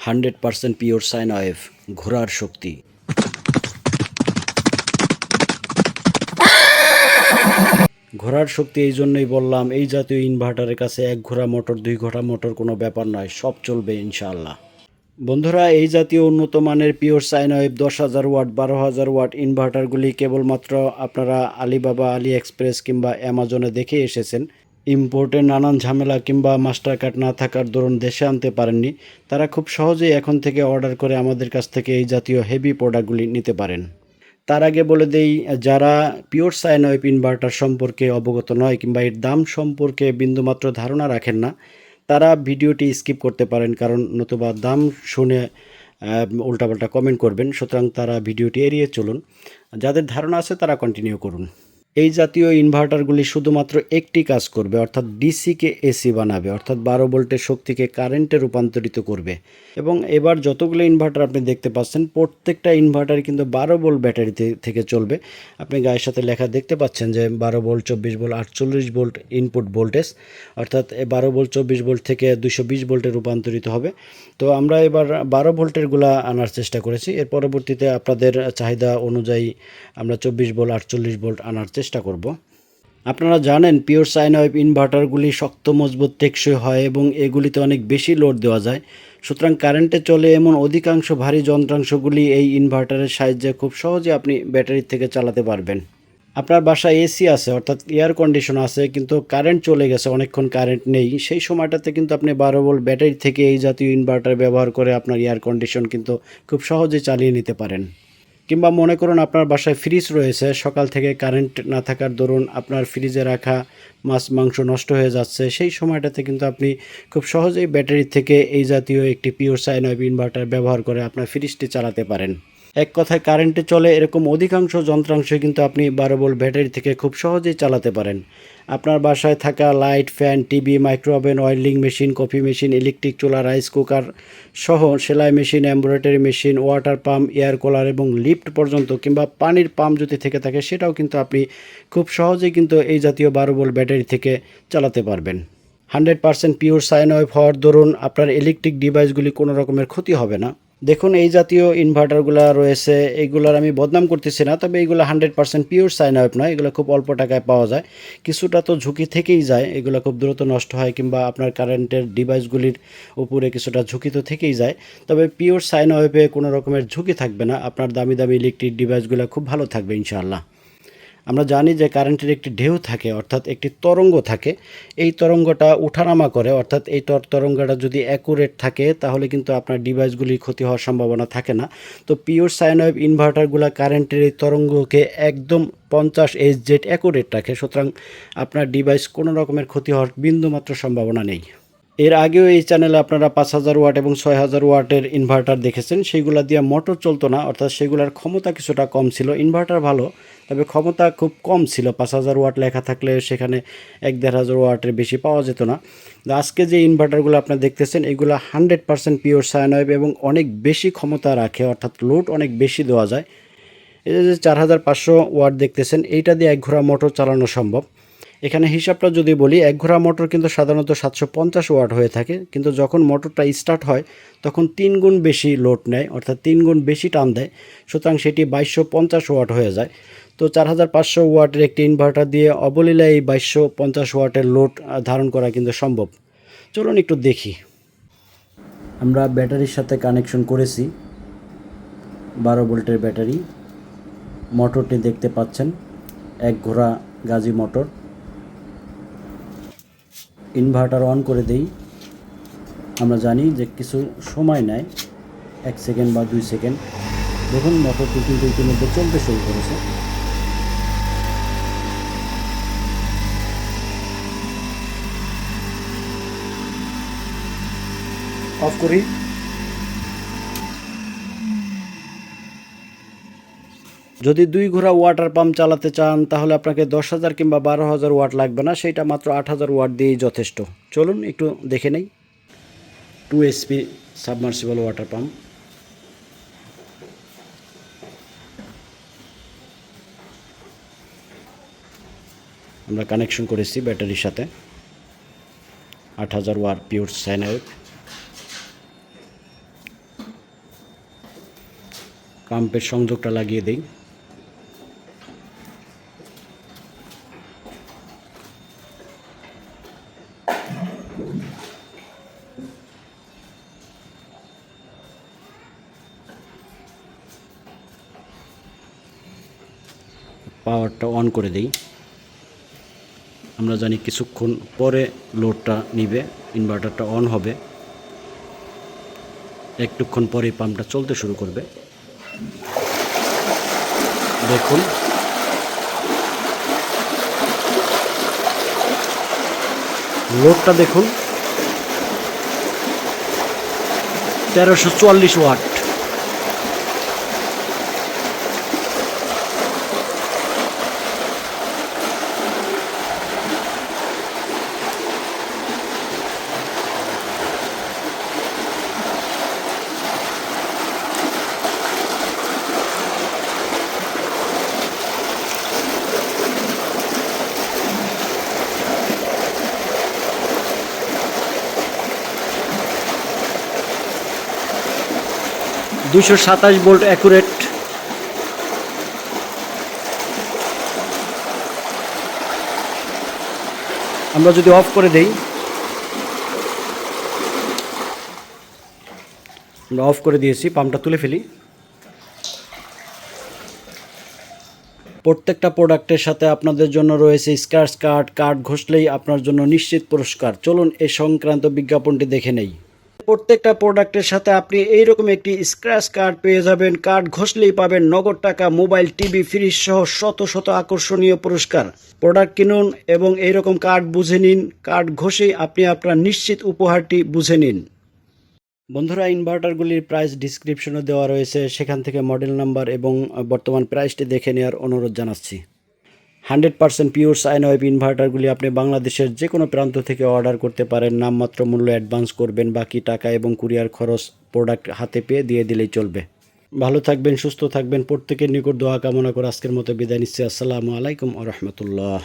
100% pure sine wave, ঘোড়ার শক্তি। ঘোড়ার শক্তি এই জন্যই বললাম, এই জাতীয় ইনভার্টারের কাছে 1 ঘোড়া মোটর 2 ঘোড়া মোটর কোনো ব্যাপার নয়, সব চলবে ইনশাআল্লাহ। বন্ধুরা, এই জাতীয় উন্নত মানের pure sine wave 10,000 watt 12,000 watt ইনভার্টারগুলি কেবলমাত্র আপনারা আলিবাবা, আলি এক্সপ্রেস কিংবা অ্যামাজনে দেখে এসেছেন। ইম্পোর্টের নানান ঝামেলা কিংবা মাস্টার কার্ড না থাকার দরুন দেশে আনতে পারেননি, তারা খুব সহজেই এখন থেকে অর্ডার করে আমাদের কাছ থেকে এই জাতীয় হেভি প্রোডাক্টগুলি নিতে পারেন। তার আগে বলে দেই, যারা পিওর সাইন ওয়েভ ইনভার্টার সম্পর্কে অবগত নয় কিংবা এর দাম সম্পর্কে বিন্দুমাত্র ধারণা রাখেন না, তারা ভিডিওটি স্কিপ করতে পারেন, কারণ নতুবা দাম শুনে উল্টাপাল্টা কমেন্ট করবেন। সুতরাং তারা ভিডিওটি এড়িয়ে চলুন। যাদের ধারণা আছে তারা কন্টিনিউ করুন। এই জাতীয় ইনভার্টারগুলি শুধুমাত্র একটি কাজ করবে, অর্থাৎ ডিসিকে এসি বানাবে, অর্থাৎ 12 ভোল্টের শক্তিকে কারেন্টে রূপান্তরিত করবে। এবং এবার যতগুলো ইনভার্টার আপনি দেখতে পাচ্ছেন, প্রত্যেকটা ইনভার্টার কিন্তু 12 ভোল্ট ব্যাটারি থেকে চলবে। আপনি গায়ের সাথে লেখা দেখতে পাচ্ছেন যে 12 volt, 24 volt, 48 volt input voltage, অর্থাৎ 12 ভোল্ট 24 ভোল্ট থেকে 220 ভোল্টে রূপান্তরিত হবে। তো আমরা এবার 12 ভোল্টেরগুলো আনার চেষ্টা করেছি। এর পরবর্তীতে আপনাদের চাহিদা অনুযায়ী আমরা 24 ভোল্ট, 48 ভোল্ট আনার চেষ্টা করব। আপনারা জানেন পিওর সাইন ওয়েভ ইনভার্টারগুলি শক্ত, মজবুত, টেকসই হয় এবং এগুলিতে অনেক বেশি লোড দেওয়া যায়। সুতরাং কারেন্টে চলে এমন অধিকাংশ ভারী যন্ত্রাংশগুলি এই ইনভার্টারের সাহায্যে খুব সহজে আপনি ব্যাটারি থেকে চালাতে পারবেন। আপনার বাসায় এসি আছে, অর্থাৎ এয়ার কন্ডিশন আছে, কিন্তু কারেন্ট চলে গেছে, অনেকক্ষণ কারেন্ট নেই, সেই সময়টাতে কিন্তু আপনি 12 ভোল্ট ব্যাটারি থেকে এই জাতীয় ইনভার্টার ব্যবহার করে আপনার এয়ার কন্ডিশন কিন্তু খুব সহজে চালিয়ে নিতে পারেন। কিংবা মনে করুন আপনার বাসায় ফ্রিজ রয়েছে, সকাল থেকে কারেন্ট না থাকার দরুন আপনার ফ্রিজে রাখা মাছ মাংস নষ্ট হয়ে যাচ্ছে, সেই সময়টাতে কিন্তু আপনি খুব সহজেই ব্যাটারি থেকে এই জাতীয় একটি পিওর সাইন ওয়েভ ইনভার্টার ব্যবহার করে আপনার ফ্রিজটি চালাতে পারেন। এক কথায় কারেন্টে চলে এরকম অধিকাংশ যন্ত্রাংশ কিন্তু আপনি 12 ভোল্ট ব্যাটারি থেকে খুব সহজেই চালাতে পারেন। আপনার বাসায় থাকা light, fan, TV, microwave, oiling machine, coffee machine, electric চুলা, রাইস কুকার সহ সেলাই machine, embroidery machine, water pump, air cooler এবং লিফট পর্যন্ত কিংবা পানির পাম্প যদি থেকে থাকে সেটাও কিন্তু আপনি খুব সহজেই কিন্তু এই জাতীয় 12 ভোল্ট ব্যাটারি থেকে চালাতে পারবেন। 100% পিওর সাইন ওয়েভ হওয়ার দরুন আপনার ইলেকট্রিক ডিভাইসগুলি কোনো রকমের ক্ষতি হবে না। দেখুন, এই জাতীয় ইনভার্টারগুলো রয়েছে, এইগুলোর আমি বদনাম করতেছি না, তবে এইগুলো 100% পিওর সাইন ওয়েভ নয়, এগুলো খুব অল্প টাকায় পাওয়া যায়। কিছুটা তো ঝুঁকি থেকেই যায়, এগুলো খুব দ্রুত নষ্ট হয় কিংবা আপনার কারেন্টের ডিভাইসগুলির উপরে কিছুটা ঝুঁকি তো থেকেই যায়। তবে পিওর সাইন ওয়েভে কোনো রকমের ঝুঁকি থাকবে না, আপনার দামি দামি ইলেকট্রিক ডিভাইসগুলো খুব ভালো থাকবে ইনশাআল্লাহ। আমরা জানি যে কারেন্টের একটি ঢেউ থাকে, অর্থাৎ একটি তরঙ্গ থাকে, এই তরঙ্গটা ওঠানামা করে, অর্থাৎ এই তরঙ্গটা যদি অ্যাকুরেট থাকে তাহলে কিন্তু আপনার ডিভাইসগুলি ক্ষতি হওয়ার সম্ভাবনা থাকে না। তো পিওর সাইন ওয়েভ ইনভার্টারগুলো কারেন্টের এই তরঙ্গকে একদম 50 Hz অ্যাকুরেট রাখে, সুতরাং আপনার ডিভাইস কোনো রকমের ক্ষতি হওয়ার বিন্দুমাত্র সম্ভাবনা নেই। এর আগেও এই চ্যানেলে আপনারা 5000 ওয়াট এবং 6000 ওয়াটের ইনভার্টার দেখেছেন, সেইগুলো দিয়ে মোটর চলতো না, অর্থাৎ সেগুলোর ক্ষমতা কিছুটা কম ছিল। ইনভার্টার ভালো, তবে ক্ষমতা খুব কম ছিল। 5000 ওয়াট লেখা থাকলে সেখানে 1-1500 ওয়াটের বেশি পাওয়া যেত না। আজকে যে ইনভার্টারগুলো আপনারা দেখতেছেন এগুলো 100% পিওর সাইন ওয়েভ এবং অনেক বেশি ক্ষমতা রাখে, অর্থাৎ লোড অনেক বেশি দেওয়া যায়। এই যে 4500 ওয়াট দেখতেছেন, এইটা দিয়ে 1 ঘোড়া মোটর চালানো সম্ভব। এখানে হিসাবটা যদি বলি, 1 ঘোড়া মোটর কিন্তু সাধারণত 750 ওয়াট হয়ে থাকে, কিন্তু যখন মোটরটা স্টার্ট হয় তখন 3 গুণ বেশি লোড নেয়, অর্থাৎ 3 গুণ বেশি টান দেয়, সুতরাং সেটি 2250 ওয়াট হয়ে যায়। তো 4500 ওয়াটের একটি ইনভার্টার দিয়ে অবলীলায় এই 2250 ওয়াটের লোড ধারণ করা কিন্তু সম্ভব। চলুন একটু দেখি। আমরা ব্যাটারির সাথে কানেকশন করেছি 12 ভোল্টের ব্যাটারি। মোটরটি দেখতে পাচ্ছেন, 1 ঘোড়া গাজি মোটর। ইনভার্টার অন করে দেই। আমরা জানি যে কিছু সময় নেয়, 1 সেকেন্ড বা 2 সেকেন্ড। দেখুন মোটরটি কিন্তু ইতিমধ্যে চলতে শুরু করেছে। অফ করি। যদি 2 ঘোড়া ওয়াটার পাম্প চালাতে চান তাহলে আপনাকে 10,000 কিংবা 12,000 ওয়াট লাগবে না, সেইটা মাত্র 8,000 ওয়াট দিয়েই যথেষ্ট। চলুন একটু দেখে নেই। 2 HP সাবমার্সিবল ওয়াটার পাম্প। আমরা কানেকশন করেছি ব্যাটারির সাথে 8000 ওয়াট পিওর সাইন ওয়েভ। পাম্পের সংযোগটা লাগিয়ে দেই। পাওয়ারটা অন করে দেই। আমরা জানি কিছুক্ষণ পরে লোডটা নিবে, ইনভার্টারটা অন হবে, একটুক্ষণ পরে পাম্পটা চলতে শুরু করবে। দেখুন লোডটা দেখুন 1344 ওয়াট। দুশো 27 ভোল্ট অ্যাকুরেট। আমরা যদি অফ করে দেই, আমরা অফ করে দিয়েছি, পাম্পটা তুলে ফেলি। প্রত্যেকটা প্রোডাক্টের সাথে আপনাদের জন্য রয়েছে স্ক্র্যাচ কার্ড। কার্ড ঘষলেই আপনার জন্য নিশ্চিত পুরস্কার। চলুন এ সংক্রান্ত বিজ্ঞাপনটি দেখে নেই। প্রত্যেকটা প্রোডাক্টের সাথে আপনি এইরকম একটি স্ক্র্যাচ কার্ড পেয়ে যাবেন। কার্ড ঘষলেই পাবেন নগদ টাকা, মোবাইল, টিভি, ফ্রিজ সহ শত শত আকর্ষণীয় পুরস্কার। প্রোডাক্ট কিনুন এবং এইরকম কার্ড বুঝে নিন। কার্ড ঘষেই আপনি আপনার নিশ্চিত উপহারটি বুঝে নিন। বন্ধুরা, ইনভার্টারগুলির প্রাইস ডিসক্রিপশনে দেওয়া রয়েছে, সেখান থেকে মডেল নাম্বার এবং বর্তমান প্রাইসটি দেখে নেওয়ার অনুরোধ জানাচ্ছি। 100% পিওর সাইন ওয়েভ ইনভার্টারগুলি আপনি বাংলাদেশের যে কোনো প্রান্ত থেকে অর্ডার করতে পারেন। নামমাত্র মূল্য অ্যাডভান্স করবেন, বাকি টাকা এবং কুরিয়ার খরচ প্রোডাক্ট হাতে পেয়ে দিয়ে দিলেই চলবে। ভালো থাকবেন, সুস্থ থাকবেন, প্রত্যেকের নিকট দোয়া কামনা করে আজকের মতো বিদায় নিচ্ছি। আসসালামু আলাইকুম ওয়া রাহমাতুল্লাহ।